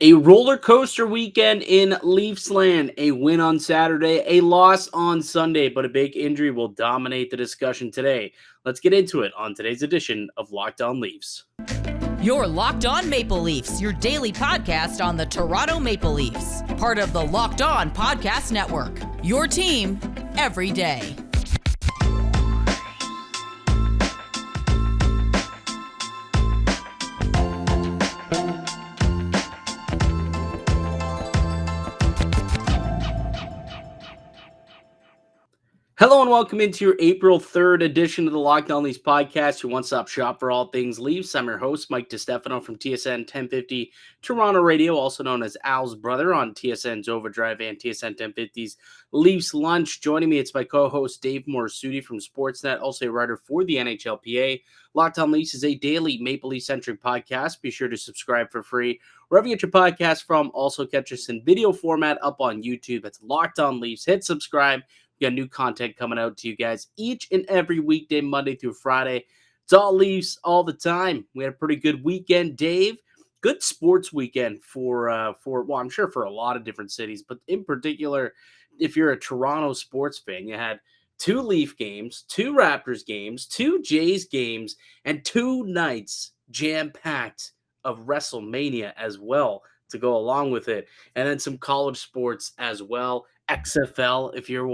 A roller coaster weekend in Leafs land, a win on Saturday, a loss on Sunday, but a big injury will dominate the discussion today. Let's get into it on today's edition of Locked On Leafs. You're Locked On Maple Leafs, your daily podcast on the Toronto Maple Leafs, part of the Locked On Podcast Network. Your team every day. Hello and welcome into your April 3rd edition of the Locked On Leafs podcast, your one-stop shop for all things Leafs. I'm your host, Mike DiStefano from TSN 1050 Toronto Radio, also known as Al's brother on TSN's Overdrive and TSN 1050's Leafs Lunch. Joining me, it's my co-host, Dave Morassutti from Sportsnet, also a writer for the NHLPA. Locked On Leafs is a daily Maple Leaf-centric podcast. Be sure to subscribe for free wherever you get your podcast from. Also catch us in video format up on YouTube. That's Locked On Leafs. Hit subscribe. We got new content coming out to you guys each and every weekday, Monday through Friday. It's all Leafs all the time. We had a pretty good weekend, Dave. Good sports weekend for I'm sure for a lot of different cities, but in particular, if you're a Toronto sports fan, you had two Leaf games, two Raptors games, two Jays games, and two nights jam-packed of WrestleMania as well to go along with it, and then some college sports as well. XFL, if you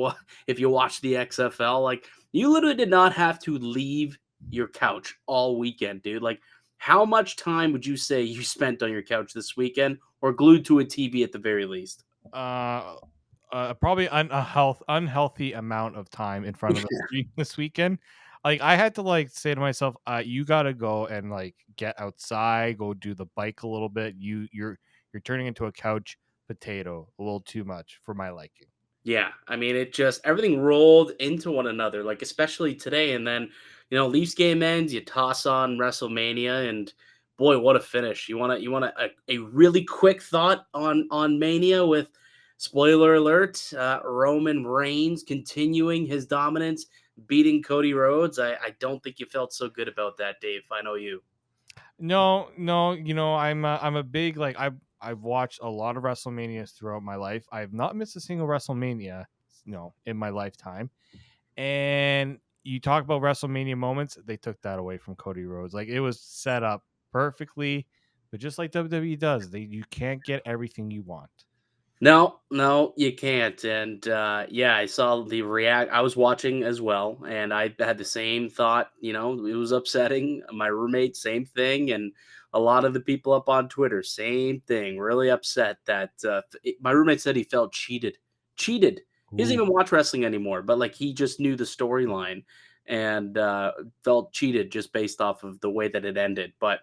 watch the XFL, like you literally did not have to leave your couch all weekend, dude. Like, how much time would you say you spent on your couch this weekend, or glued to a TV at the very least? Probably unhealthy amount of time in front of the screen this weekend. Like I had to say to myself, you gotta go and get outside, go do the bike a little bit. You're turning into a couch potato a little too much for my liking. Yeah, I mean, it just everything rolled into one another, like especially today. And then, Leafs game ends, you toss on WrestleMania, and boy, what a finish! You want a really quick thought on Mania with spoiler alert, Roman Reigns continuing his dominance, beating Cody Rhodes. I don't think you felt so good about that, Dave. I know you. No, I'm a big I've watched a lot of WrestleManias throughout my life. I've not missed a single WrestleMania, in my lifetime. And you talk about WrestleMania moments, they took that away from Cody Rhodes. Like it was set up perfectly, but just like WWE does, you can't get everything you want. No, you can't. And yeah, I saw the react. I was watching as well, and I had the same thought. It was upsetting. My roommate, same thing, and a lot of the people up on Twitter, same thing. Really upset that my roommate said he felt cheated. Cheated. He doesn't Ooh. even watch wrestling anymore, but he just knew the storyline and felt cheated just based off of the way that it ended. But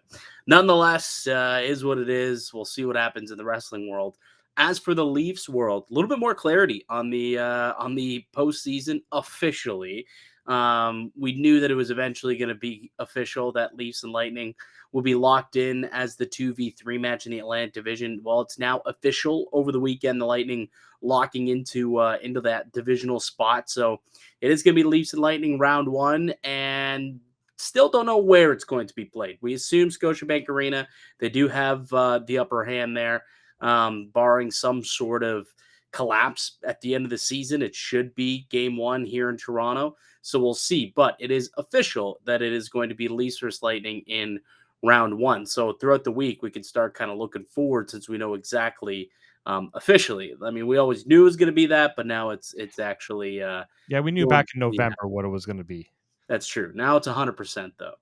nonetheless, is what it is. We'll see what happens in the wrestling world. As for the Leafs world, a little bit more clarity on the postseason officially. We knew that it was eventually going to be official that Leafs and Lightning will be locked in as the 2v3 match in the Atlantic Division. Well, it's now official over the weekend. The Lightning locking into that divisional spot, so it is going to be Leafs and Lightning round one, and still don't know where it's going to be played. We assume Scotiabank Arena. They do have the upper hand there. Barring some sort of collapse at the end of the season, it should be game one here in Toronto. So we'll see. But it is official that it is going to be Leafs versus Lightning in round one. So throughout the week, we can start kind of looking forward since we know exactly officially. I mean, we always knew it was going to be that, but now it's actually Yeah, we knew back in November what it was going to be. That's true. Now it's 100% though.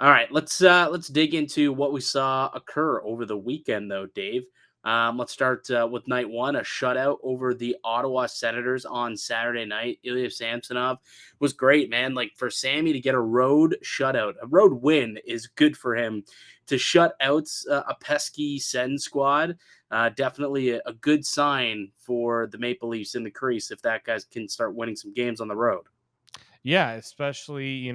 All right, let's dig into what we saw occur over the weekend though, Dave. Let's start with night one, a shutout over the Ottawa Senators on Saturday night. Ilya Samsonov was great, man. Like for Sammy to get a road shutout, a road win is good for him. To shut out a pesky Sen squad, definitely a good sign for the Maple Leafs in the crease if that guy can start winning some games on the road. Yeah, especially,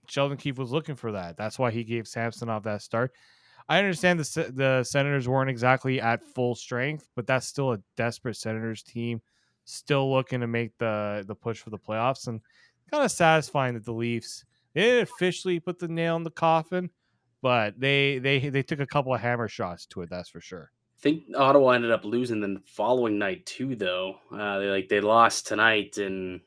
Sheldon Keefe was looking for that. That's why he gave Samsonov that start. I understand the Senators weren't exactly at full strength, but that's still a desperate Senators team, still looking to make the push for the playoffs, and kind of satisfying that the Leafs, they didn't officially put the nail in the coffin, but they took a couple of hammer shots to it. That's for sure. think Ottawa ended up losing the following night too, though. They lost tonight in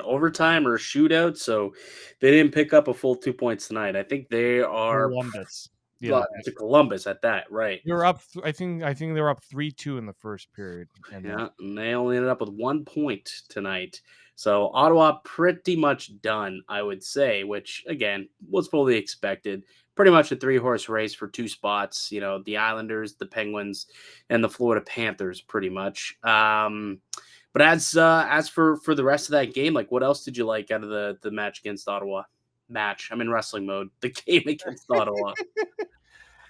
overtime or shootout, so they didn't pick up a full 2 points tonight. I think they are Columbus the other to night. Columbus at that, right? They were up. I think they were up 3-2 in the first period, and Yeah, and they only ended up with 1 point tonight. So Ottawa pretty much done, I would say, which again was fully expected. Pretty much a three-horse race for two spots. The Islanders, the Penguins, and the Florida Panthers, pretty much. But as for the rest of that game, like what else did you like out of the match against Ottawa? I'm in wrestling mode. The game against Ottawa.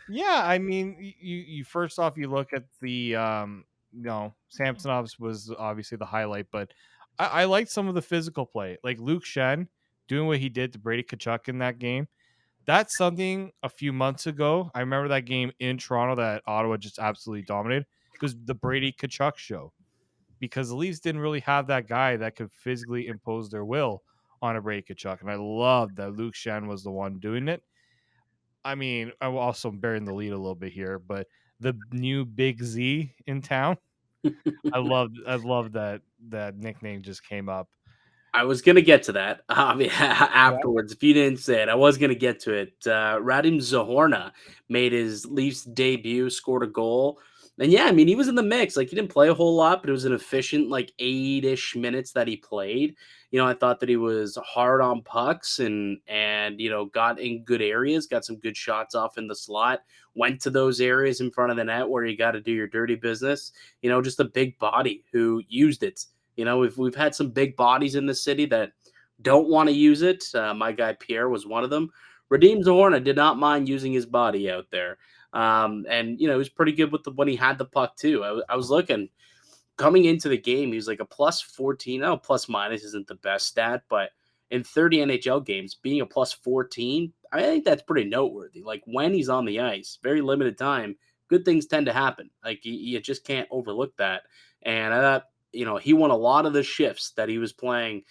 yeah, I mean, you first off, you look at the Samsonov's was obviously the highlight, but I liked some of the physical play, like Luke Shen doing what he did to Brady Tkachuk in that game. That's something a few months ago. I remember that game in Toronto that Ottawa just absolutely dominated. It was the Brady Tkachuk show because the Leafs didn't really have that guy that could physically impose their will on a Brady Tkachuk, and I loved that Luke Shen was the one doing it. I mean, I'm also bearing the lead a little bit here, but the new Big Z in town, I love that nickname just came up. I was gonna get to that Yeah. afterwards. If you didn't say it, I was gonna get to it. Radim Zohorna made his Leafs debut, scored a goal, and yeah, I mean he was in the mix. Like he didn't play a whole lot, but it was an efficient like 8-ish minutes that he played. I thought that he was hard on pucks and got in good areas, got some good shots off in the slot. Went to those areas in front of the net where you got to do your dirty business. Just a big body who used it. We've had some big bodies in the city that don't want to use it. My guy Pierre was one of them. Radim Zohorna did not mind using his body out there, and he was pretty good with when he had the puck too. I was looking coming into the game, he was like a plus 14. Oh, plus minus isn't the best stat, but in 30 NHL games, being a plus 14, I think that's pretty noteworthy. Like when he's on the ice, very limited time, good things tend to happen. Like you just can't overlook that. And I thought, he won a lot of the shifts that he was playing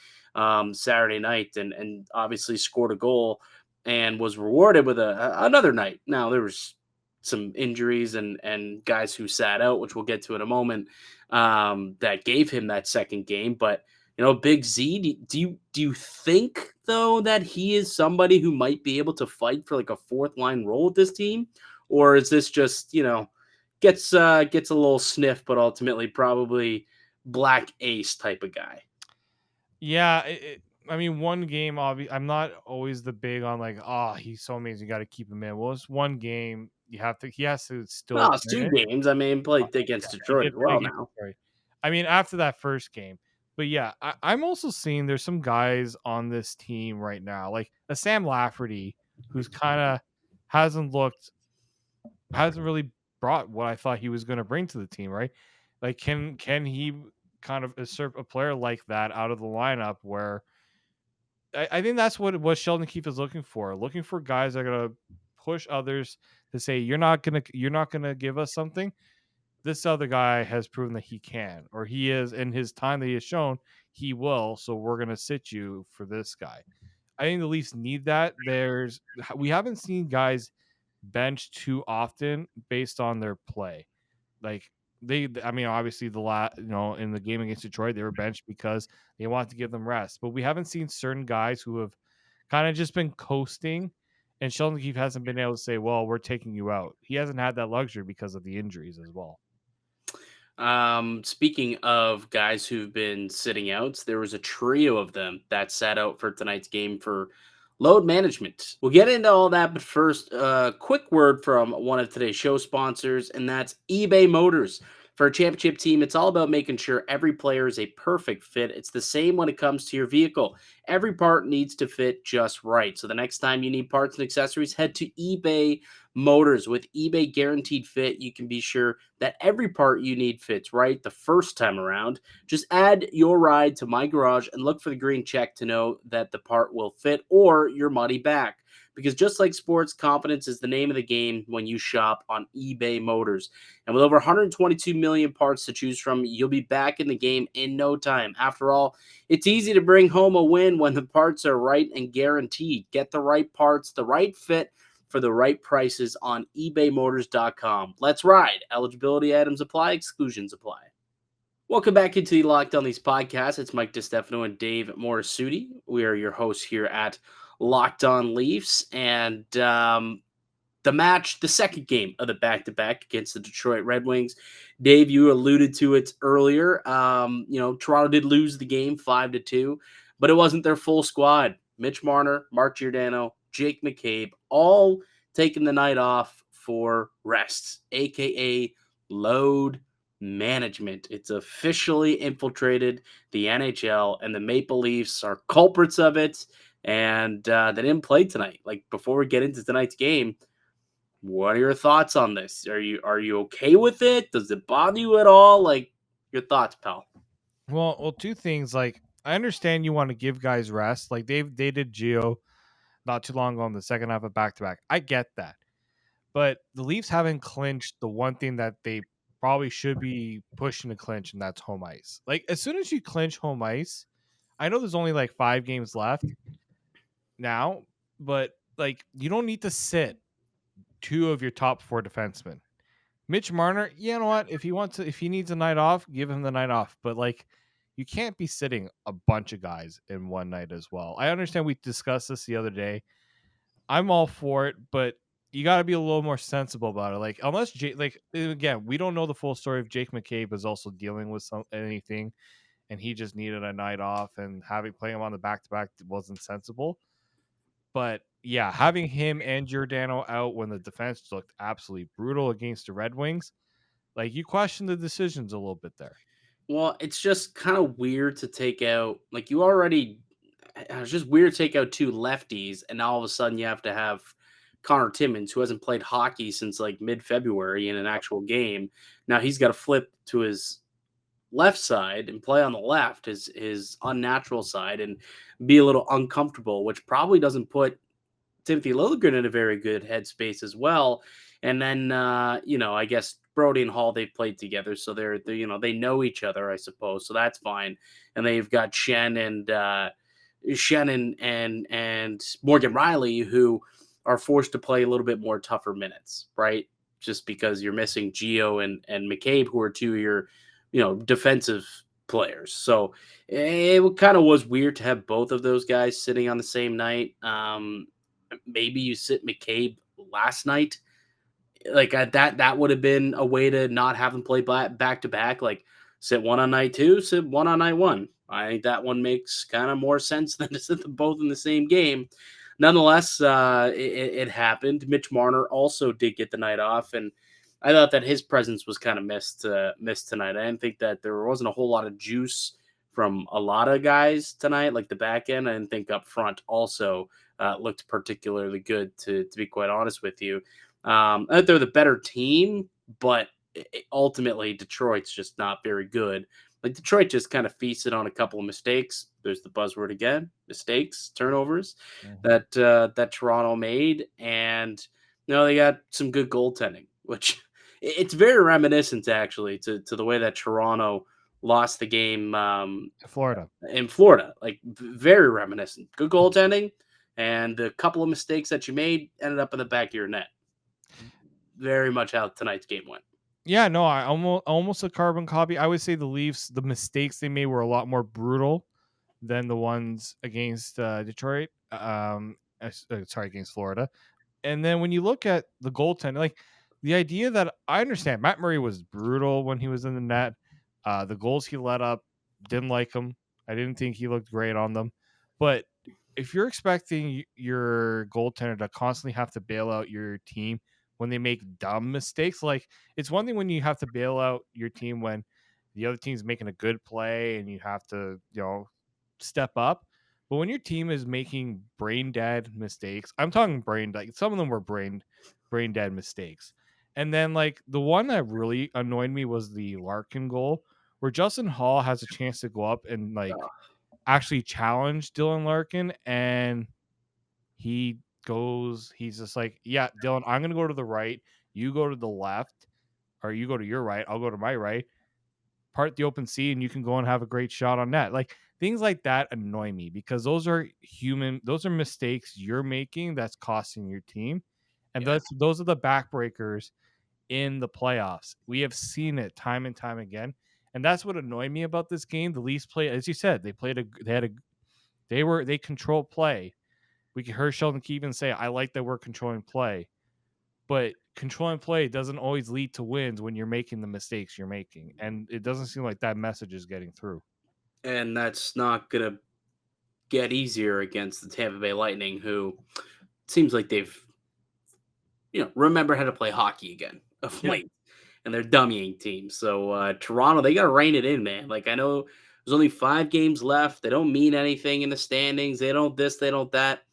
Saturday night and obviously scored a goal and was rewarded with another night. Now there was some injuries and guys who sat out, which we'll get to in a moment, that gave him that second game. But Big Z, do you think though that he is somebody who might be able to fight for like a fourth line role with this team, or is this just gets a little sniff, but ultimately probably black ace type of guy? Yeah, I mean, one game. I'm not always the big on like, oh, he's so amazing. You got to keep him in. Well, it's one game. He has to still Well, it's earn two it. games. I mean, played Yeah, against he Detroit did as play well against now. Detroit. I mean, after that first game. But yeah, I'm also seeing there's some guys on this team right now, like a Sam Lafferty, who's kind of hasn't looked, hasn't really brought what I thought he was going to bring to the team, right? Like, can he kind of usurp a player like that out of the lineup where I think that's what Sheldon Keefe is looking for guys that are gonna push others to say you're not gonna give us something. This other guy has proven that he can, or he is in his time that he has shown he will. So we're gonna sit you for this guy. I think the Leafs need that. We haven't seen guys bench too often based on their play. Like I mean, obviously in the game against Detroit, they were benched because they wanted to give them rest. But we haven't seen certain guys who have kind of just been coasting, and Sheldon Keefe hasn't been able to say, "Well, we're taking you out." He hasn't had that luxury because of the injuries as well. Speaking of guys who've been sitting out, there was a trio of them that sat out for tonight's game for load management. We'll get into all that, but first, a quick word from one of today's show sponsors, and that's eBay Motors. For a championship team, it's all about making sure every player is a perfect fit. It's the same when it comes to your vehicle. Every part needs to fit just right. So the next time you need parts and accessories, head to eBay Motors. With eBay Guaranteed Fit, you can be sure that every part you need fits right the first time around. Just add your ride to My Garage and look for the green check to know that the part will fit or your money back. Because just like sports, confidence is the name of the game when you shop on eBay Motors. And with over 122 million parts to choose from, you'll be back in the game in no time. After all, it's easy to bring home a win when the parts are right and guaranteed. Get the right parts, the right fit, for the right prices on ebaymotors.com. Let's ride. Eligibility items apply, exclusions apply. Welcome back into the Locked On Leafs podcast. It's Mike DiStefano and Dave Morassutti. We are your hosts here at Locked On Leafs. And the second game of the back-to-back against the Detroit Red Wings. Dave, you alluded to it earlier. Toronto did lose the game 5-2, but it wasn't their full squad. Mitch Marner, Mark Giordano, Jake McCabe, all taking the night off for rest, a.k.a. load management. It's officially infiltrated the NHL, and the Maple Leafs are culprits of it, and they didn't play tonight. Like, before we get into tonight's game, what are your thoughts on this? Are you okay with it? Does it bother you at all? Like, your thoughts, pal? Well, two things. Like, I understand you want to give guys rest. Like they did Gio not too long ago in the second half of back to back. I get that, but the Leafs haven't clinched the one thing that they probably should be pushing to clinch, and that's home ice. Like, as soon as you clinch home ice, I know there's only like 5 games left now, but like you don't need to sit 2 of your top 4 defensemen. Mitch Marner, you know what? If he needs a night off, give him the night off. But like, you can't be sitting a bunch of guys in one night as well. I understand we discussed this the other day. I'm all for it, but you got to be a little more sensible about it. Like, unless again, we don't know the full story if Jake McCabe is also dealing with anything, and he just needed a night off, and playing him on the back to back wasn't sensible. But yeah, having him and Giordano out when the defense looked absolutely brutal against the Red Wings, like, you question the decisions a little bit there. Well, it's just kind of weird to take out, like, it's just weird to take out 2 lefties, and now all of a sudden you have to have Connor Timmins, who hasn't played hockey since like mid-February in an actual game. Now he's got to flip to his left side and play on the left, his unnatural side, and be a little uncomfortable, which probably doesn't put Timothy Liljegren in a very good headspace as well. And then, I guess Brody and Hall, they've played together, so they're they know each other, I suppose. So that's fine. And they've got Schenn and Morgan Riley, who are forced to play a little bit more tougher minutes, right? Just because you're missing Gio and McCabe, who are 2 of your, defensive players. So it kind of was weird to have both of those guys sitting on the same night. Maybe you sit McCabe last night. Like, that would have been a way to not have them play back to back. Like, sit one on night 2, sit one on night 1. I think that one makes kind of more sense than to sit them both in the same game. Nonetheless, it happened. Mitch Marner also did get the night off, and I thought that his presence was kind of missed tonight. I didn't think that there wasn't a whole lot of juice from a lot of guys tonight, like the back end. I didn't think up front also looked particularly good, to be quite honest with you. I think they're the better team, but ultimately Detroit's just not very good. Like, Detroit just kind of feasted on a couple of mistakes. There's the buzzword again: mistakes, turnovers that Toronto made, and they got some good goaltending, which it's very reminiscent actually to the way that Toronto lost the game Florida. in Florida. Like, very reminiscent. Good goaltending, and the couple of mistakes that you made ended up in the back of your net. Very much how tonight's game went. Yeah, no, I almost a carbon copy. I would say the Leafs, the mistakes they made were a lot more brutal than the ones against Detroit. Against Florida. And then when you look at the goaltending, like, the idea that I understand, Matt Murray was brutal when he was in the net. The goals he let up, didn't like him. I didn't think he looked great on them. But if you're expecting your goaltender to constantly have to bail out your team when they make dumb mistakes, like, it's one thing when you have to bail out your team when the other team's making a good play and you have to, step up. But when your team is making brain dead mistakes, I'm talking brain, like, some of them were brain dead mistakes. And then, like, the one that really annoyed me was the Larkin goal, where Justin Hall has a chance to go up and, like, actually challenge Dylan Larkin, and he's just like, yeah, Dylan, I'm gonna go to the right, you go to the left, or you go to your right, I'll go to my right, part the open sea, and you can go and have a great shot on net. Like, things like that annoy me, because those are mistakes you're making that's costing your team. And Yeah. those are the backbreakers in the playoffs. We have seen it time and time again. And that's what annoyed me about this game. The Leafs play, as you said, they control play. We heard Sheldon Keefe say, I like that we're controlling play. But controlling play doesn't always lead to wins when you're making the mistakes you're making. And it doesn't seem like that message is getting through. And that's not going to get easier against the Tampa Bay Lightning, who seems like they've, remember how to play hockey again of Yeah. late. And they're dummying teams. So Toronto, they got to rein it in, man. Like, I know there's only 5 games left. They don't mean anything in the standings. They don't this, they don't that.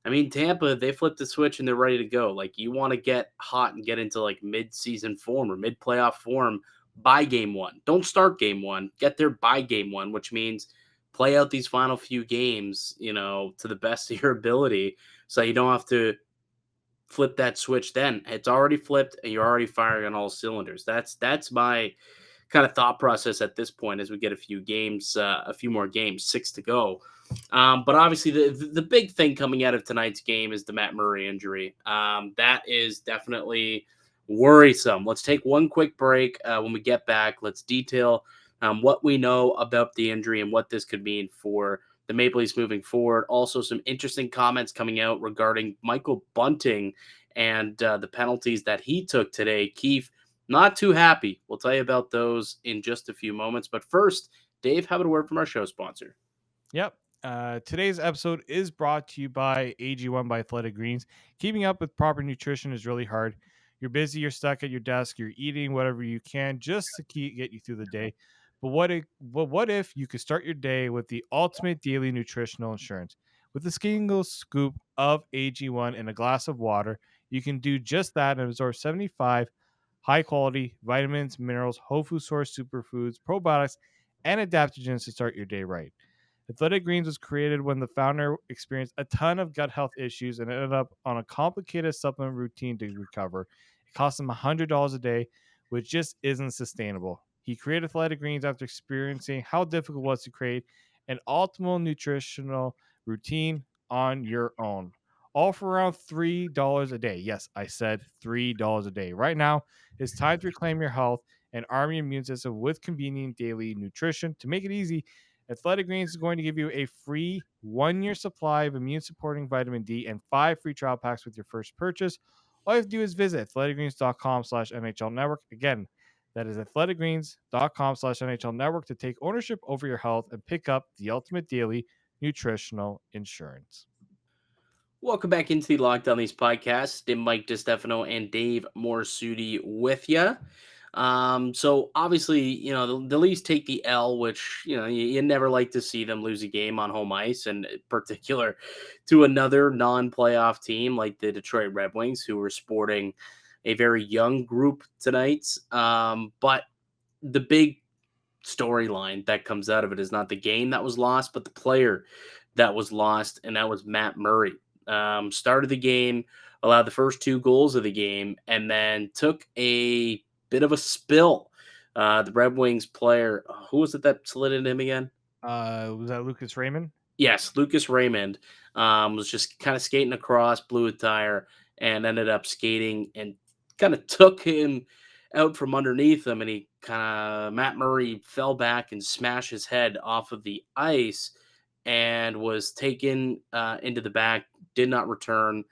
I mean, Tampa, they flipped the switch and they're ready to go. Like, you want to get hot and get into like mid-season form or mid-playoff form by game 1. Don't start game 1. Get there by game 1, which means play out these final few games, to the best of your ability, so you don't have to flip that switch then. It's already flipped and you're already firing on all cylinders. That's my kind of thought process at this point as we get a few more games, 6 to go. But obviously the big thing coming out of tonight's game is the Matt Murray injury. That is definitely worrisome. Let's take one quick break. When we get back, let's detail what we know about the injury and what this could mean for the Maple Leafs moving forward. Also, some interesting comments coming out regarding Michael Bunting and the penalties that he took today. Keefe, not too happy. We'll tell you about those in just a few moments. But first, Dave, how about a word from our show sponsor? Yep. Today's episode is brought to you by AG1 by Athletic Greens. Keeping up with proper nutrition is really hard. You're busy, you're stuck at your desk, you're eating whatever you can just to get you through the day. But what if you could start your day with the ultimate daily nutritional insurance? With a single scoop of AG1 in a glass of water, you can do just that and absorb 75 high quality vitamins, minerals, whole food source superfoods, probiotics, and adaptogens to start your day right. Athletic Greens was created when the founder experienced a ton of gut health issues and ended up on a complicated supplement routine to recover. It cost him $100 a day, which just isn't sustainable. He created Athletic Greens after experiencing how difficult it was to create an optimal nutritional routine on your own. All for around $3 a day. Yes, I said $3 a day. Right now, it's time to reclaim your health and arm your immune system with convenient daily nutrition. To make it easy, Athletic Greens is going to give you a free 1-year supply of immune supporting vitamin D and 5 free trial packs with your first purchase. All you have to do is visit athleticgreens.com/NHL network. Again, that is athleticgreens.com/NHL network to take ownership over your health and pick up the ultimate daily nutritional insurance. Welcome back into the Locked On Leafs podcast. Tim, Mike DiStefano, and Dave Morassutti with you. So obviously, the Leafs take the L, which, you never like to see them lose a game on home ice, and in particular to another non-playoff team like the Detroit Red Wings, who were sporting a very young group tonight. But the big storyline that comes out of it is not the game that was lost, but the player that was lost, and that was Matt Murray. Started the game, allowed the first 2 goals of the game, and then took a bit of a spill. The Red Wings player, who was it that slid into him again? Was that Lucas Raymond? Yes, Lucas Raymond was just kind of skating across, blew a tire, and ended up skating and kind of took him out from underneath him. And Matt Murray fell back and smashed his head off of the ice and was taken into the back, did not return,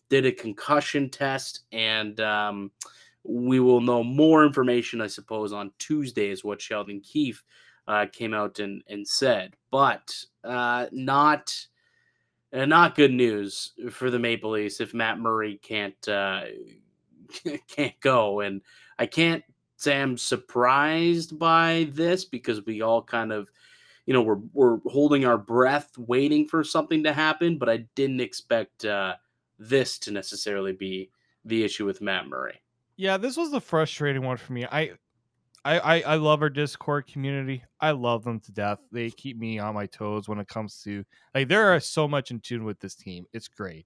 did a concussion test, and we will know more information, I suppose, on Tuesday, is what Sheldon Keefe came out and said. But not good news for the Maple Leafs if Matt Murray can't can't go. And I can't say I'm surprised by this, because we all kind of, we're holding our breath waiting for something to happen, but I didn't expect this to necessarily be the issue with Matt Murray. Yeah, this was the frustrating one for me. I love our Discord community. I love them to death. They keep me on my toes when it comes to, like, there are so much in tune with this team. It's great.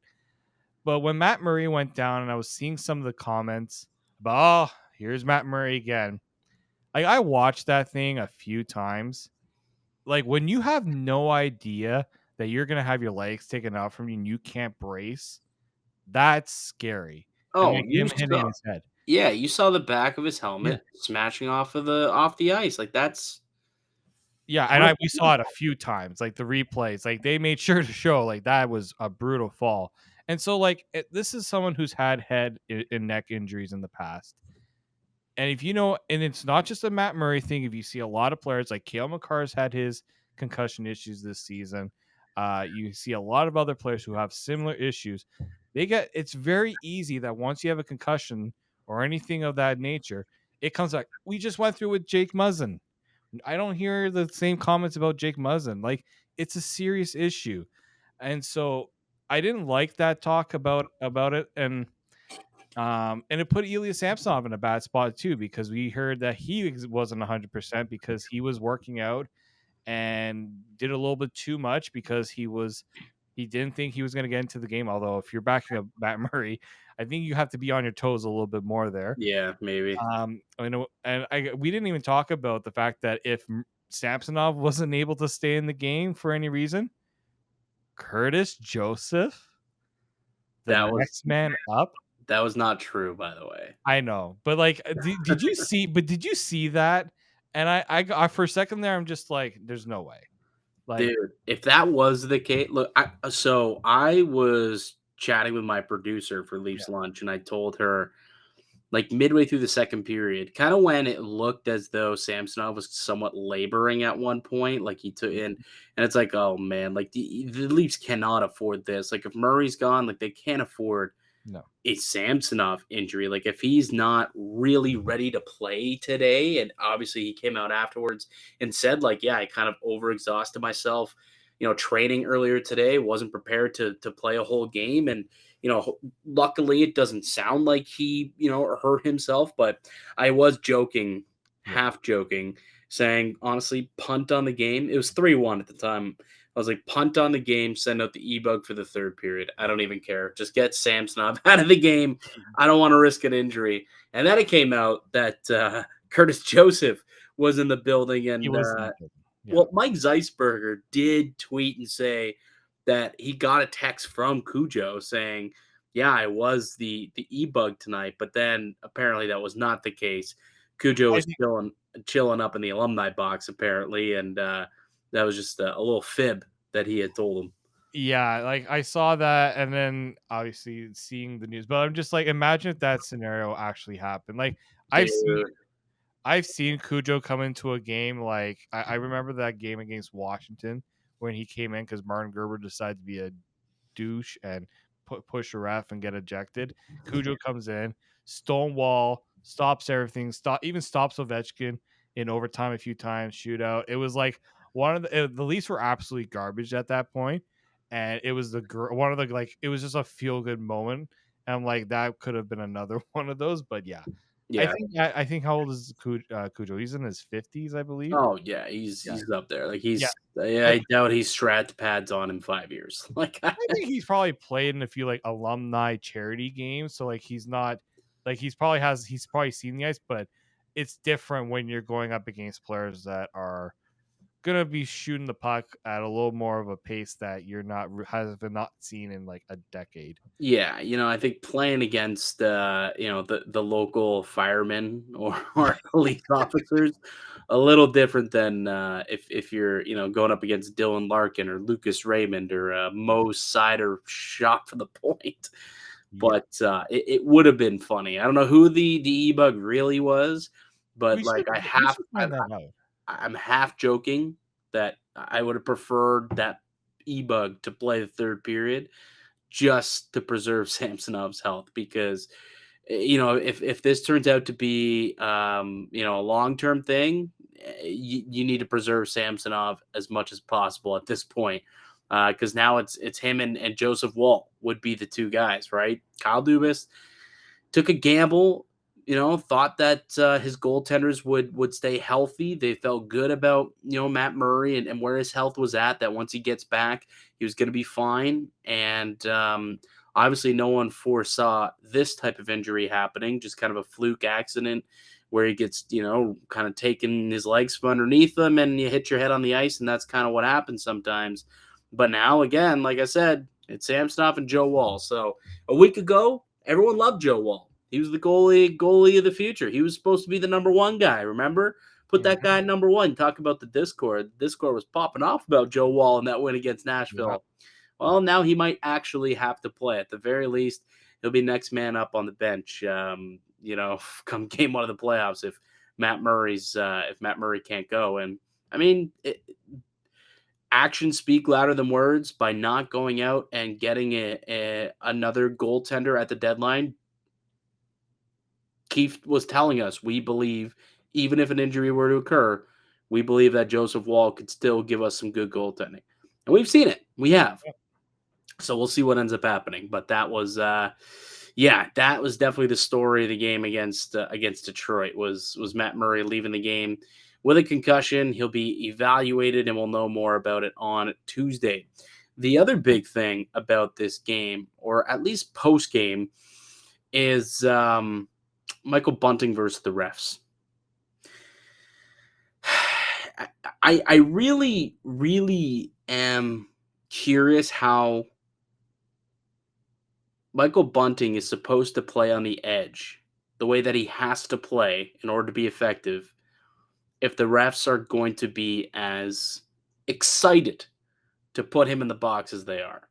But when Matt Murray went down and I was seeing some of the comments about, oh, here's Matt Murray again. Like, I watched that thing a few times. Like, when you have no idea that you're going to have your legs taken out from you and you can't brace, that's scary. and Oh, like you him hitting saw his head. yeah, you saw the back of his Yeah. helmet smashing off the ice. Like, that's Yeah, and we saw it a few times, like the replays, like they made sure to show like that was a brutal fall. And so like this is someone who's had head and neck injuries in the past. And if you know, and it's not just a Matt Murray thing. If you see a lot of players like Cale Makar's had his concussion issues this season, you see a lot of other players who have similar issues. It's very easy that once you have a concussion or anything of that nature, it comes back. We just went through with Jake Muzzin. I don't hear the same comments about Jake Muzzin. Like it's a serious issue, and so I didn't like that talk about it, and it put Ilya Samsonov in a bad spot too because we heard that he wasn't 100% because he was working out and did a little bit too much because he didn't think he was going to get into the game. Although if you're backing up Matt Murray, I think you have to be on your toes a little bit more there. yeah, maybe. We didn't even talk about the fact that if Samsonov wasn't able to stay in the game for any reason, Curtis Joseph, the That was next man up. that was not true, by the way. I know, but like, did you see? But did you see that? And I for a second there, I'm just like, there's no way. Like, Dude, if that was the case, look, I was chatting with my producer for yeah, Leafs Lunch, and I told her, like, midway through the second period, kind of when it looked as though Samsonov was somewhat laboring at one point, like he took in, and it's like, oh man, like the Leafs cannot afford this. Like, if Murray's gone, like they can't afford no, a Samsonov injury. Like, if he's not really ready to play today, and obviously he came out afterwards and said, like, yeah, I kind of overexhausted myself, training earlier today, wasn't prepared to play a whole game. And, luckily it doesn't sound like he, hurt himself, but I was joking, yeah. half joking, saying, honestly, punt on the game. It was 3-1 at the time. I was like, punt on the game, send out the EBUG for the third period. I don't even care. Just get Samsonov out of the game. I don't want to risk an injury. And then it came out that Curtis Joseph was in the building. He And, was not good. Yeah, well, Mike Zeisberger did tweet and say that he got a text from Cujo saying, yeah, I was the EBUG tonight. But then apparently that was not the case. Cujo I was think chilling up in the alumni box, apparently. And, that was just a little fib that he had told him. yeah, like I saw that, and then obviously seeing the news. But I'm just like, imagine if that scenario actually happened. Like I've seen Dude, I've seen Cujo come into a game. Like I remember that game against Washington when he came in because Martin Gerber decided to be a douche and push a ref and get ejected. Cujo comes in, stonewall, stops everything, stops Ovechkin in overtime a few times, shootout. It was like the Leafs were absolutely garbage at that point, and it was one of the like it was just a feel good moment. And I'm like that could have been another one of those, but yeah. yeah. I think how old is Cujo? He's in his 50s, I believe. Oh, yeah, he's Yeah, he's up there. Like, yeah. I doubt he's strapped pads on in 5 years. Like, I think he's probably played in a few like alumni charity games, so like he's not like he's probably seen the ice, but it's different when you're going up against players that are gonna be shooting the puck at a little more of a pace that you're not seen in like a decade. yeah, I think playing against, the local firemen or police officers, a little different than, if you're, going up against Dylan Larkin or Lucas Raymond or, Mo Sider shot for the point. Yeah, But, it would have been funny. I don't know who the E-Bug really was, but, we should like, we should find that out. I'm half joking that I would have preferred that E-Bug to play the third period just to preserve Samsonov's health because, if this turns out to be, a long-term thing, you need to preserve Samsonov as much as possible at this point, because now it's him and Joseph Wall would be the two guys, right? Kyle Dubas took a gamble, thought that his goaltenders would stay healthy. They felt good about, Matt Murray and where his health was at, that once he gets back, he was going to be fine. And obviously no one foresaw this type of injury happening, just kind of a fluke accident where he gets, kind of taking his legs from underneath him and you hit your head on the ice. And that's kind of what happens sometimes. But now, again, like I said, it's Samsonov and Joe Wall. So a week ago, Everyone loved Joe Wall. He was the goalie of the future. He was supposed to be the number one guy. Remember? Put that guy at number one. Talk about the Discord. The Discord was popping off about Joe Wall and that win against Nashville. Well, now he might actually have to play. At the very least, he'll be next man up on the bench. Come game one of the playoffs if Matt Murray can't go. And I mean, actions speak louder than words. By not going out and getting another goaltender at the deadline, Keefe was telling us we believe, even if an injury were to occur, we believe that Joseph Woll could still give us some good goaltending. And we've seen it. We have. So we'll see what ends up happening. But that was that was definitely the story of the game against Detroit was Matt Murray leaving the game with a concussion. He'll be evaluated, and we'll know more about it on Tuesday. The other big thing about this game, or at least post-game, is Michael Bunting versus the refs. I really, really am curious how Michael Bunting is supposed to play on the edge the way that he has to play in order to be effective if the refs are going to be as excited to put him in the box as they are.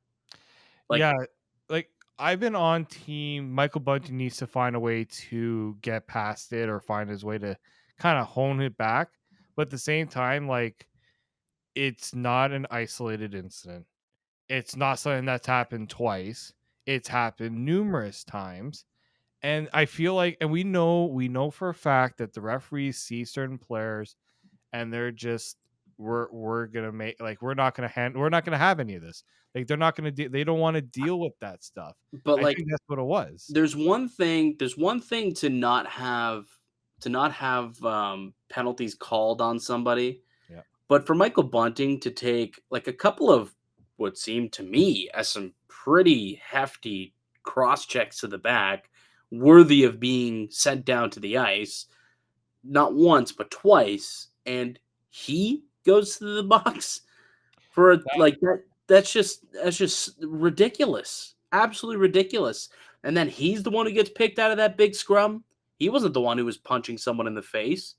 I've been on team Michael Bunting needs to find a way to get past it or find his way to kind of hone it back. But at the same time, it's not an isolated incident. It's not something that's happened twice. It's happened numerous times. And I feel like, and we know for a fact that the referees see certain players and they're just, we're gonna make, we're not gonna have any of this. They're not gonna they don't want to deal with that stuff. But I think that's what it was. There's one thing to not have penalties called on somebody. Yeah. But for Michael Bunting to take a couple of what seemed to me as some pretty hefty cross checks to the back, worthy of being sent down to the ice, not once but twice, and he goes to the box for that. That's just ridiculous. Absolutely ridiculous. And then he's the one who gets picked out of that big scrum. He wasn't the one who was punching someone in the face.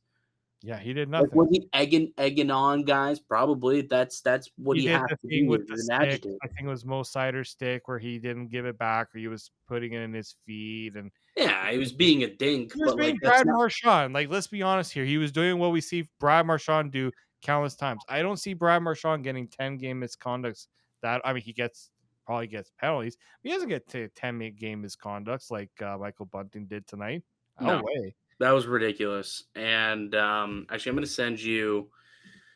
Yeah, he did nothing. Was he egging on guys? Probably. That's what he has to do with the stick. I think it was Mo Sider's stick where he didn't give it back, or he was putting it in his feet, and he was being a dink. He was being Brad Marchand. Let's be honest here. He was doing what we see Brad Marchand do countless times. I don't see Brad Marchand getting 10-game misconducts. He probably gets penalties. He doesn't get to 10-game misconducts like Michael Bunting did tonight. No way. That was ridiculous. And actually, I'm going to send you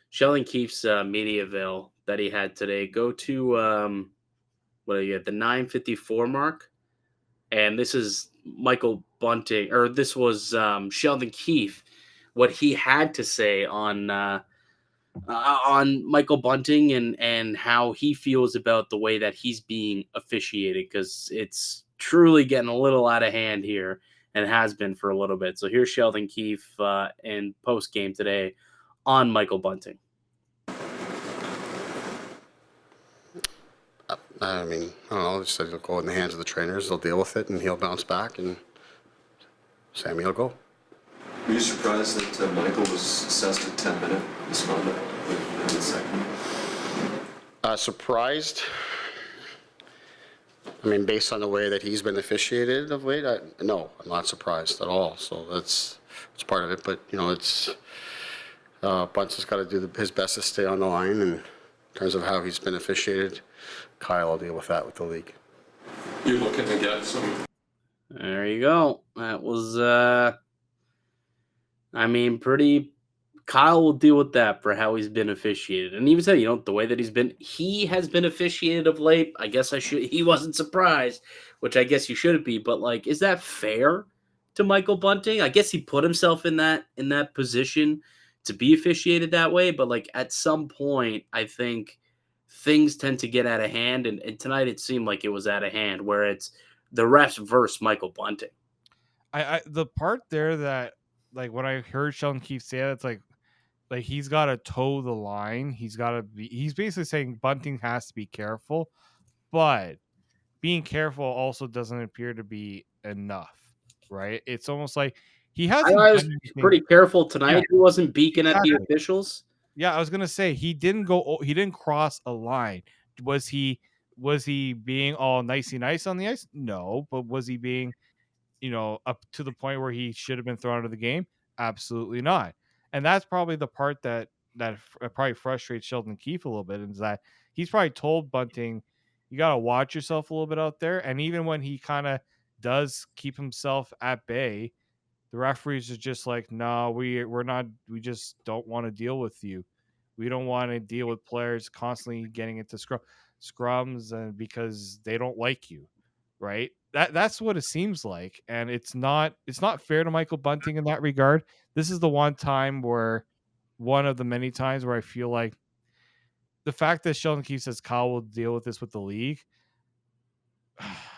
Sheldon Keefe's Mediaville that he had today. Go to the 9:54 mark, and this is Michael Bunting, or this was Sheldon Keefe. What he had to say on Michael Bunting and how he feels about the way that he's being officiated, because it's truly getting a little out of hand here. And has been for a little bit. So here's Sheldon Keefe in post game today on Michael Bunting. I don't know. Just it'll go in the hands of the trainers. They'll deal with it, and he'll bounce back, and Sammy will go. Were you surprised that Michael was assessed a 10-minute misconduct in the second? Surprised? Based on the way that he's been officiated of late, no, I'm not surprised at all. So it's part of it. But, it's Bunce has got to do his best to stay on the line. And in terms of how he's been officiated, Kyle will deal with that with the league. You're looking to get some. There you go. That was, pretty. Kyle will deal with that for how he's been officiated. And even said, the way that he has been officiated of late, I guess he wasn't surprised, which I guess you shouldn't be. But is that fair to Michael Bunting? I guess he put himself in that position to be officiated that way. But at some point, I think things tend to get out of hand. And tonight it seemed like it was out of hand, where it's the refs versus Michael Bunting. The part there that, when I heard Sheldon Keefe say that, it's he's got to toe the line. He's basically saying Bunting has to be careful, but being careful also doesn't appear to be enough, right? It's almost like he hasn't I was done anything. pretty careful Yeah, tonight. He wasn't beaking at the exactly. officials. Yeah, I was gonna say he didn't cross a line. Was he being all nicey nice on the ice? No, but was he being, up to the point where he should have been thrown out of the game? Absolutely not. And that's probably the part that probably frustrates Sheldon Keefe a little bit, is that he's probably told Bunting, you got to watch yourself a little bit out there. And even when he kind of does keep himself at bay, the referees are just like, no, we're not. We just don't want to deal with you. We don't want to deal with players constantly getting into scrums, and because they don't like you, right? That's what it seems like, and it's not fair to Michael Bunting in that regard. This is the one of the many times where I feel like the fact that Sheldon Keefe says Kyle will deal with this with the league.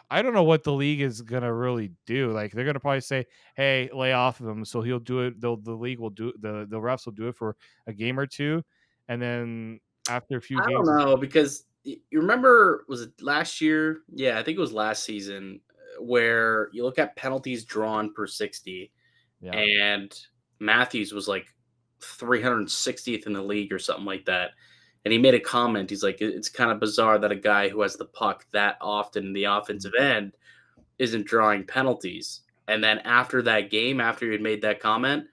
I don't know what the league is gonna really do. Like, they're gonna probably say, "Hey, lay off of him," so he'll do it. The league will do the refs will do it for a game or two, and then after a few I don't games, know because you remember, was it last year? Yeah, I think it was last season where you look at penalties drawn per 60, yeah, and Matthews was like 360th in the league or something like that. And he made a comment. He's like, it's kind of bizarre that a guy who has the puck that often in the offensive end isn't drawing penalties. And then after that game, after he had made that comment,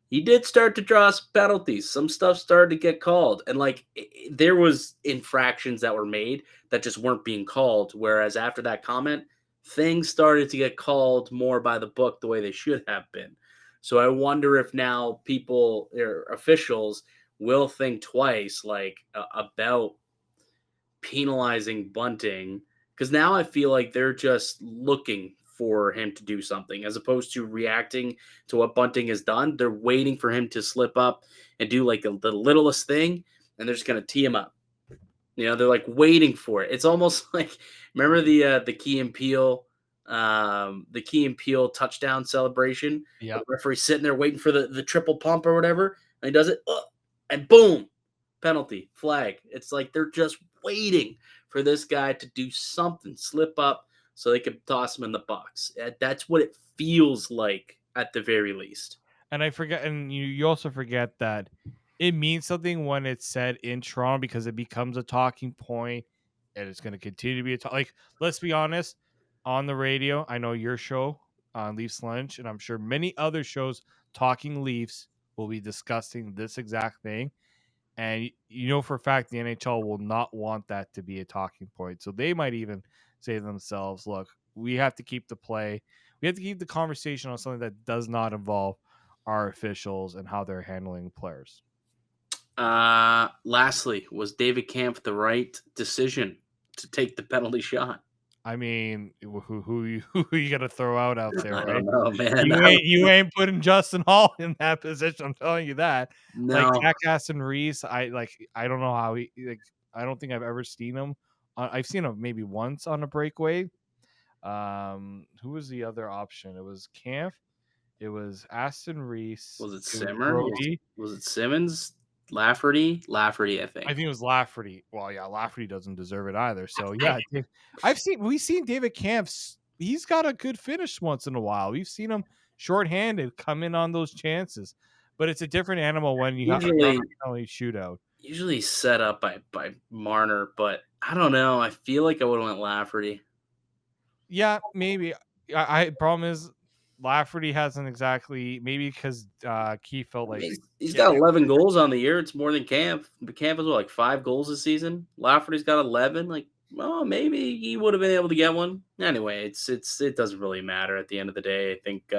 he did start to draw some penalties. Some stuff started to get called, and like there was infractions that were made that just weren't being called. Whereas after that comment, things started to get called more by the book the way they should have been. So I wonder if now people or officials will think twice, like about penalizing Bunting, because now I feel like they're just looking for him to do something as opposed to reacting to what Bunting has done. They're waiting for him to slip up and do like the littlest thing, and they're just going to tee him up. They're like waiting for it. It's almost like, remember the Key and Peele, touchdown celebration. yeah. The referee sitting there waiting for the triple pump or whatever, and he does it, and boom, penalty, flag. It's like they're just waiting for this guy to do something, slip up, so they could toss him in the box. That's what it feels like at the very least. And I forget, and you also forget that it means something when it's said in Toronto, because it becomes a talking point, and it's going to continue to be like, let's be honest, on the radio, I know your show on Leafs Lunch, and I'm sure many other shows talking Leafs will be discussing this exact thing. And for a fact the NHL will not want that to be a talking point. So they might even say to themselves, look, we have to keep we have to keep the conversation on something that does not involve our officials and how they're handling players. Lastly, was David Kampf the right decision to take the penalty shot? I mean, who you got to throw out there, I right? don't know, man. You ain't putting Justin Hall in that position. I'm telling you that. Like No. Jack Aston Reese, I don't know how I don't think I've ever seen him. I've seen him maybe once on a breakaway. Who was the other option? It was Camp. It was Aston Reese. Was it It was Simmer? Brody. Was it Simmons? Lafferty, I I think. think it was Lafferty. Well, yeah, Lafferty doesn't deserve it either. So yeah, we've seen David Camps. He's got a good finish once in a while. We've seen him shorthanded come in on those chances, but it's a different animal when you're on Usually, a penalty shootout. usually set up by Marner, but I don't know. I feel like I would have went Lafferty. Yeah, maybe. I problem is Lafferty hasn't exactly, maybe because Keith felt like He's getting got 11 goals on the year. It's more than Camp. Camp has like 5 goals this season. Lafferty's got 11. Like, well, maybe he would have been able to get one. Anyway, it doesn't really matter at the end of the day. I think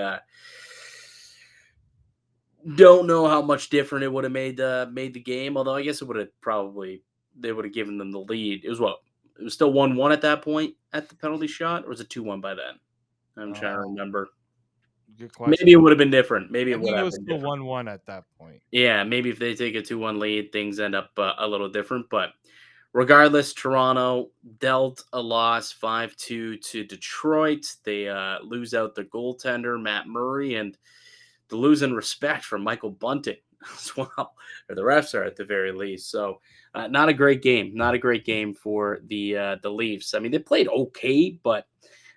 don't know how much different it would have made the game. Although I guess it would have they would have given them the lead. It was still 1-1 at that point at the penalty shot, or was it 2-1 by then? I'm trying to remember. good question. Maybe it would have been different. Maybe I it think would it have was been still different. 1-1 at that point. Yeah, maybe if they take a 2-1 lead, things end up a little different. But regardless, Toronto dealt a loss 5-2 to Detroit. They lose out their goaltender, Matt Murray, and the losing respect from Michael Bunting. as well, or the refs are at the very least. So not a great game. Not a great game for the Leafs. I mean, they played okay, but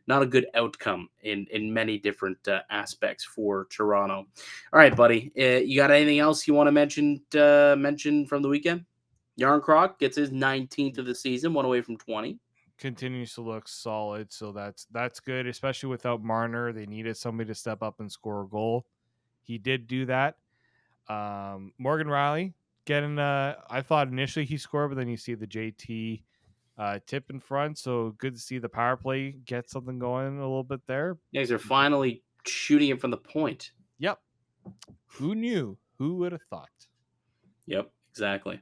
not a good outcome in many different aspects for Toronto. All right, buddy. You got anything else you want to mention from the weekend? Yarncroc gets his 19th of the season, one away from 20. Continues to look solid, so that's good, especially without Marner. They needed somebody to step up and score a goal. He did do that. Morgan Riley getting I thought initially he scored, but then you see the JT tip in front, so good to see the power play get something going a little bit there. Yeah, they're finally shooting it from the point. Yep. Who knew? Who would have thought? Yep, exactly.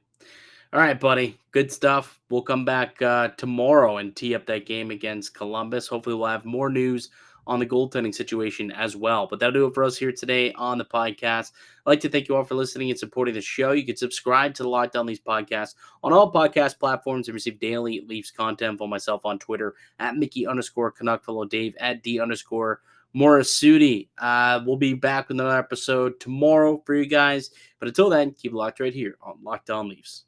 All right, buddy. Good stuff. We'll come back tomorrow and tee up that game against Columbus. Hopefully, we'll have more news on the goaltending situation as well. But that'll do it for us here today on the podcast. I'd like to thank you all for listening and supporting the show. You can subscribe to the Locked On Leafs podcast on all podcast platforms and receive daily Leafs content. Follow myself on Twitter at Mickey_Canuck. Follow Dave at D_Morassutti. We'll be back with another episode tomorrow for you guys. But until then, keep it locked right here on Locked On Leafs.